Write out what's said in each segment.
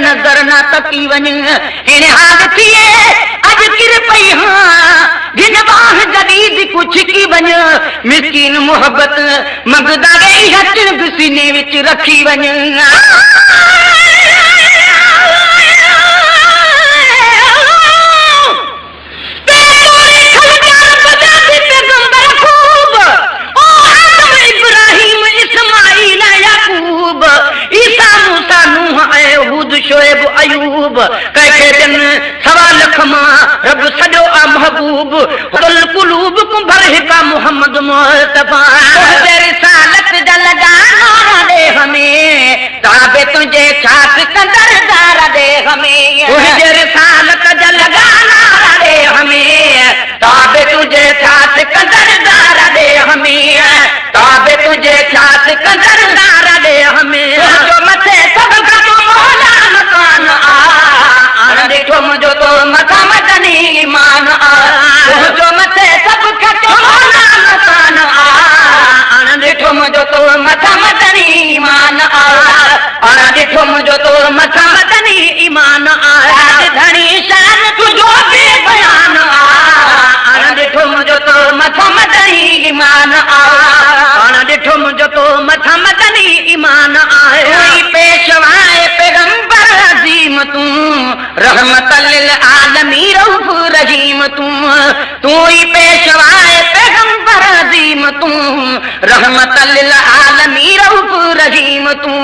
नजर ना तकी वञ हिन हाल थिए अज किर पई हां जिन बाह जदीद कुछ की वञ मिस्कीन मोहब्बत मंगदा गई हथ सीने विच रखी वञ शोएब अयूब कैखे दिन सवा लख मां रब सजो आ महबूब कुल कुलूब कुंभर हिका मोहम्मद मुस्तफा तेरी सालत जा लगाना दे हमें ताबे तुझे छात कंदरदार दे हमें तेरी सालत जा लगाना दे हमें ताबे तुझे छात कंदरदार दे हमें ताबे तुझे छात कंदरदार दे हमें जो मथे सब देखो मुझो तो मथा मदनी ईमान जो मथे सब खटो मकान देखो मुझो तो मथा मदनी ईमान देखो मुझो तो मथा मदनी ईमान धनी शान तुझो भी बयान देखो मुझो तो मथा मदनी ईमान देखो मुझो तो मथा मदनी ईमान पेशवाए पैगंबर अजीम तू रहमत लिल आलमी रऊफ रहीम तू ही पेशवाए पैगंबर अजीम तू रहमत लिल आलमी रऊफ रहीम तू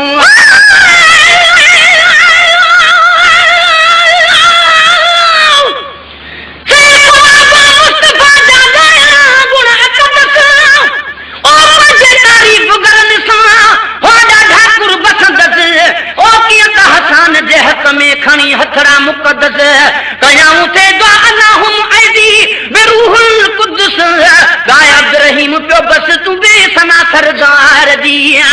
में खणी हथड़ा मुकद्दस कयाऊं ते दुआ अल्लाहुम ऐदी बिरूहुल कुद्दस गाया अब्दुर्रहीम पियो बस तू बेसना सरदार दिया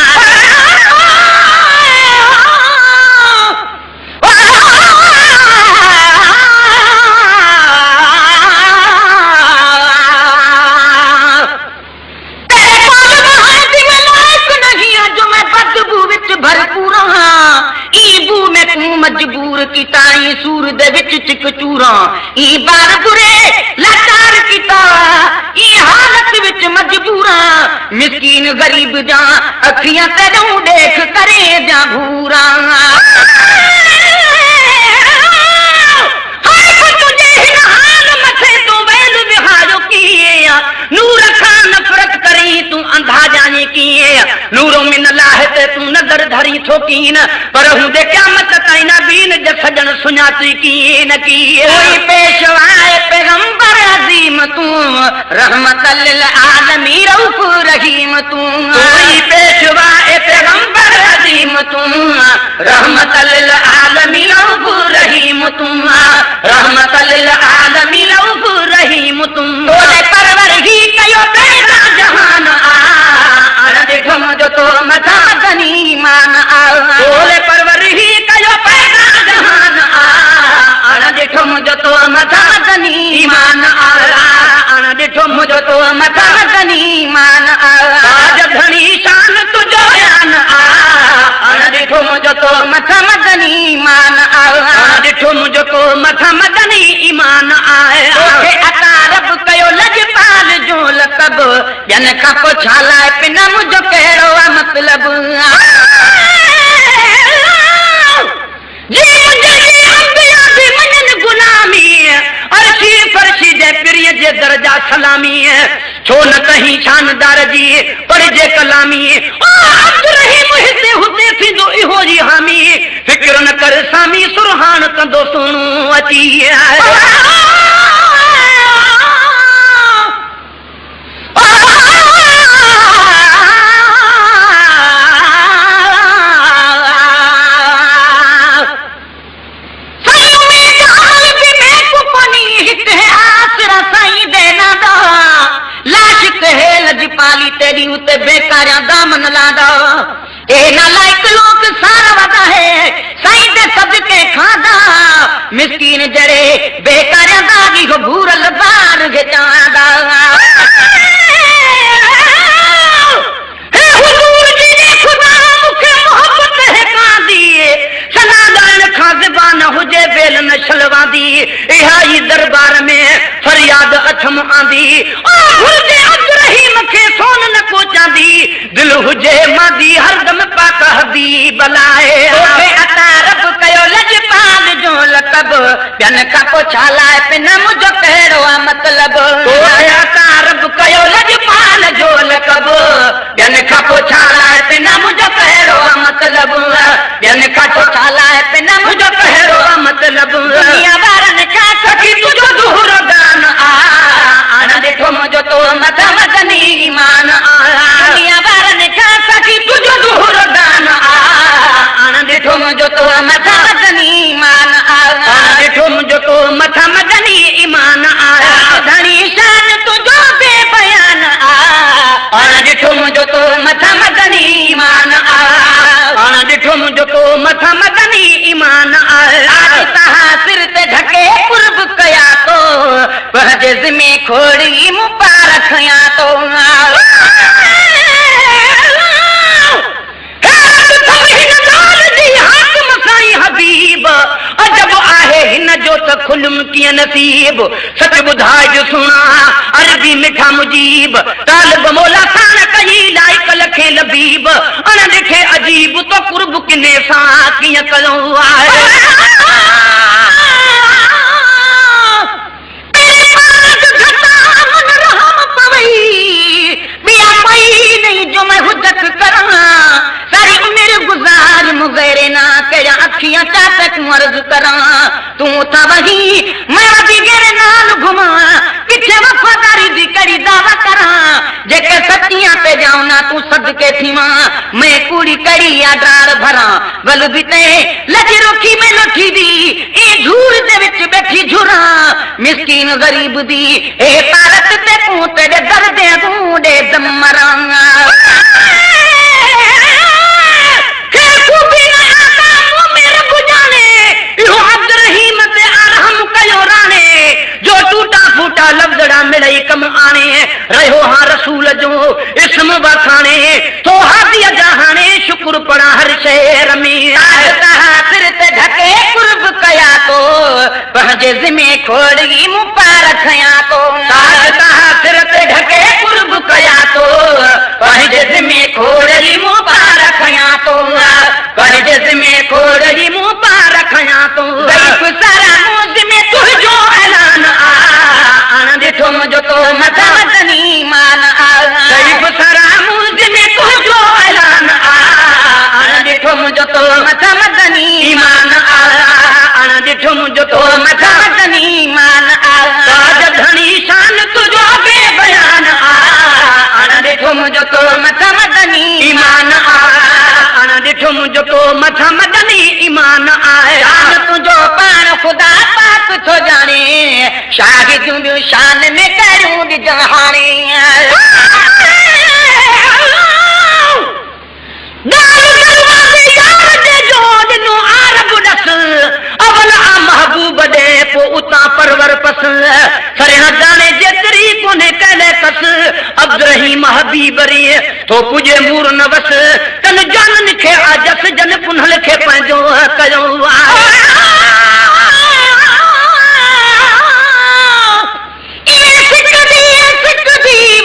मजबूर किता सूर दे विच चिक चूरा ई बार बुरे लाचार किता ई हालत विच मजबूरा मिस्कीन गरीब जा अखियां तेनू देख करे जा भूरा नूर खान नफरत करी तू अंधा जाने किए नूरों मिन अल्लाह ते तू नजर धरी थोकीन पर हूं दे क़यामत ताईं ना बीन ज सजन सुनाती किए न किए कोई पेशवाए पैगंबर अजीम तू रहमत लिल आलमी रऊफ रहीम तू कोई पेशवाए पैगंबर अजीम तू रहमत लिल आलमी रऊफ रहीम तू रहमत लिल आलमी रऊफ रहीम तू तोरे परवर ही कयो पैदा जहान देखो मुझो तो मथा मदनी ईमान तोरे परवर ही कयो पैदा जहान देखो मुझो तो मथा मदनी ईमान देखो मुझो तो मथा मदनी ईमान आज धनी शान तुझो यान देखो मुझो तो मथा मदनी ईमान देखो मुझो तो मथा मदनी ईमान आए अता रब कयो लजपाल जो लकब जन का पोछाला पिना मुझो कहिड़ो आहे मतलब जी मुझे अंबिया भी मनन गुलामी अर्शी फरशी दे प्रिय जे दर्जा सलामी छो न कहीं शानदार जी पर जे कलामी अब्दुर्रहीम हिते हुते थींदो इहो जी हामी फिक्र न कर सामी सुरहान कंदो सुणो अची पाली तेरी उते बेकारिया दामन लादा ए नालायक लोग सारा वदा है साईं दे सदके खादा मिस्कीन जड़े बेकारिया दागी हो भूरल बार घचादा हे हुजूर जी ने खुदा मुखे मोहब्बत है का दिए सनादान खा आंदी इहा दरबार में फरियाद अथम आंदी ओ हुजे अब्दुर्रहीम खे सोन न को चांदी दिल हुजे मांदी हरदम पाक हबीब लाए ओके अता रब कयो लजपाल जो लक़ब ॿियन खां पोइ छा लाइ पिन मुंहिंजो कहिड़ो आहे मतलब ओके अता रब कयो लजपाल जो लक़ब ॿियन खां पोइ छा लाइ पिन मुंहिंजो कहिड़ो आहे मतलब ॿियन खां पोइ छा लाइ पिन मुंहिंजो कहिड़ो आहे मतलब दुनिया वारनि खां सखी तुंहिंजो दुहरो गान आण ॾिठो मुंहिंजो तो मथा मदनी ईमान दुनिया वारनि खां सखी तुंहिंजो दुहरो गान आण ॾिठो मुंहिंजो तो मथा मदनी ईमान ॾिठो मुंहिंजो तो मथा मदनी ईमान धणी शान तुंहिंजो बेबयान आण ॾिठो मुंहिंजो तो मथा मदनी ईमान आण ॾिठो मुंहिंजो तो मथा मदनी ईमान तव्हां सिर ते ढके कुर्ब कया तो पंहिंजे ज़िमे खोड़ी मुबारक या तो हबीब अजब आहे हिन जो त खुलम कीअं नसीब सच ॿुधाए जो सुणा अरबी मिठा मुजीब तालिब मौला साण कई लाइक लखे लबीब अण ॾिठे अजीब तो कुर्ब किने सां कीअं कयो आहे जो मैं हुज्जत करा सारी उम्र गुजार मुगैरे ना कया अखियां चातक मर्ज करा तू था वही मैं बिगैर नाल घुमा पीछे वफादारी दी कड़ी दावा करा जेके सतियां पे जाऊं ना तू सदके थीवा मैं कूड़ी कड़ी या डार भरा वल बिते लज रुखी में लठी दी ए झूर दे विच बैठी झुरा मिस्कीन गरीब दी ए तारत ते पूत दे दर्द दूंडे दम मरा जो टूटा फूटा लफ्ज़ड़ा मिलई कम आने रहो हाँ रसूल जो इस्म बखाने तो हादिया जहाने शुक्र पड़ा हर शहर में सिर ते ढके कुर्ब कया तो पंहिंजे ज़िमे खोड़ी मुबारक या तो सिर ते ढके कुर्ब कया तो पंहिंजे ज़िमे खोड़ी मुबारक या तो पंहिंजे ज़िमे खोड़ी मुबारक या तो सारा मुझ में तुझो ऐलान आण ॾिठो मुंहिंजो तो मथा मदनी मान सारा मुझ में तुझो ऐलान आण ॾिठो मुंहिंजो तो मथा मदनी ईमान आण ॾिठो मुंहिंजो तो मथा मदनी मान ताज धनी शान तुझो बेबयान आण ॾिठो मुंहिंजो तो मथा मदनी ईमान आण ॾिठो मुंहिंजो तो मथा मदनी ईमान आहे तुंहिंजो पाण ख़ुदा पाक थो जाने शाहिदियूं ॿियूं शान में करियूं ॾिजाणे महबूब दे पो उता परवर पस सरहदाने जेतरी कोने कले कस अब्दुर्रहीम हबीब रे तो पुजे मूर न बस तन जान निखे आजस जन पुनल खे पंहिंजो कयो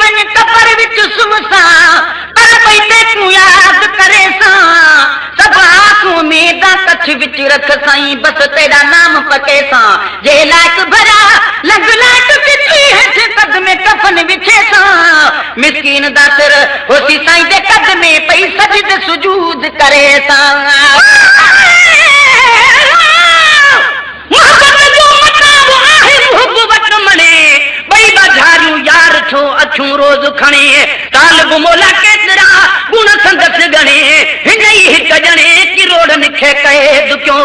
वन कबर विच सुमसा पर पैते तू याद करे सा सब आंखों में दा कछ विच रख साईं बस तेरा नाम पके सा जे लाइक भरा लग लाइक पिछली है कद में कफन बिछे सा मिस्कीन दा सिर होसी साईं दे कद में पई सजद सुजूद करे सा मोहब्बत जो मताब आहे मोहब्बत मने बई बाजारू यार छो अछू रोज खणे तालिब मौला केतरा गुण संगत गणे हिनई हिक जणे किरोड़ निखे कहे दुक्यो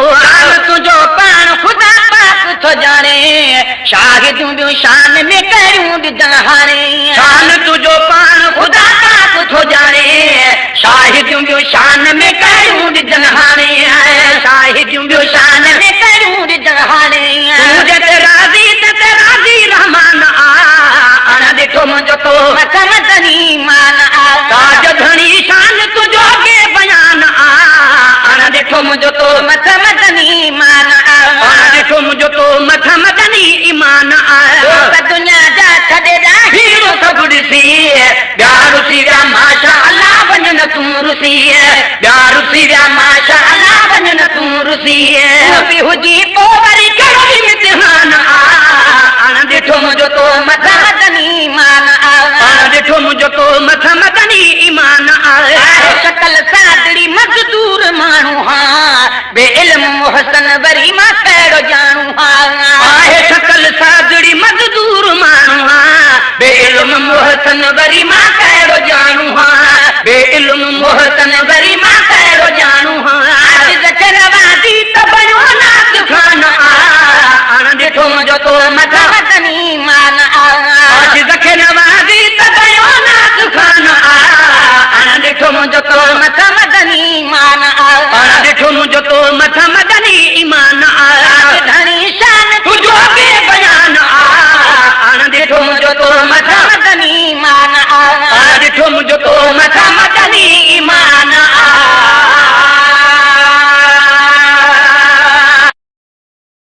तुझो पाण खुदा पाक थो जाने शाहिदियूं ॿियूं शान में करियूं ॾिजाणे शान तुझो पाण खुदा पाक थो जाने शाहिदियूं ॿियूं शान में करियूं ॾिजाणे शाहिदियूं ॿियूं शान में करियूं ॾिजाणे तुझे राज़ी ते राज़ी रहमान आण ॾिठो मुंहिंजो तो मथा मदनी मान ताज धणी शान तुझो के बयान आण ॾिठो मुंहिंजो तो मथा मदनी मान आण ॾिठो मुझो तो मथा मदनी ईमान आया दुनिया जा छॾे ॾा हीरो सब ॾिसी ॿिया रुसी विया माशा अल्लाह वञ न तूं रुसी ॿिया रुसी विया माशा अल्लाह वञ न तूं रुसी बि हुजी पोइ वरी कहिड़ो इम्तिहान आ ॾिठो मुंहिंजो तो मथा मदनी मान ॾिठो मुंहिंजो तो मथा मदनी ईमान आया शकल सादड़ी मज़दूर माण्हू हा बे इल्म मुहसन वरी मां कहिड़ो ॼाणू हा आहे शकल सादड़ी मज़दूर माण्हू हा बे इल्म मुहसन वरी मां कहिड़ो ॼाणू हा बे इल्म मुहसन वरी मां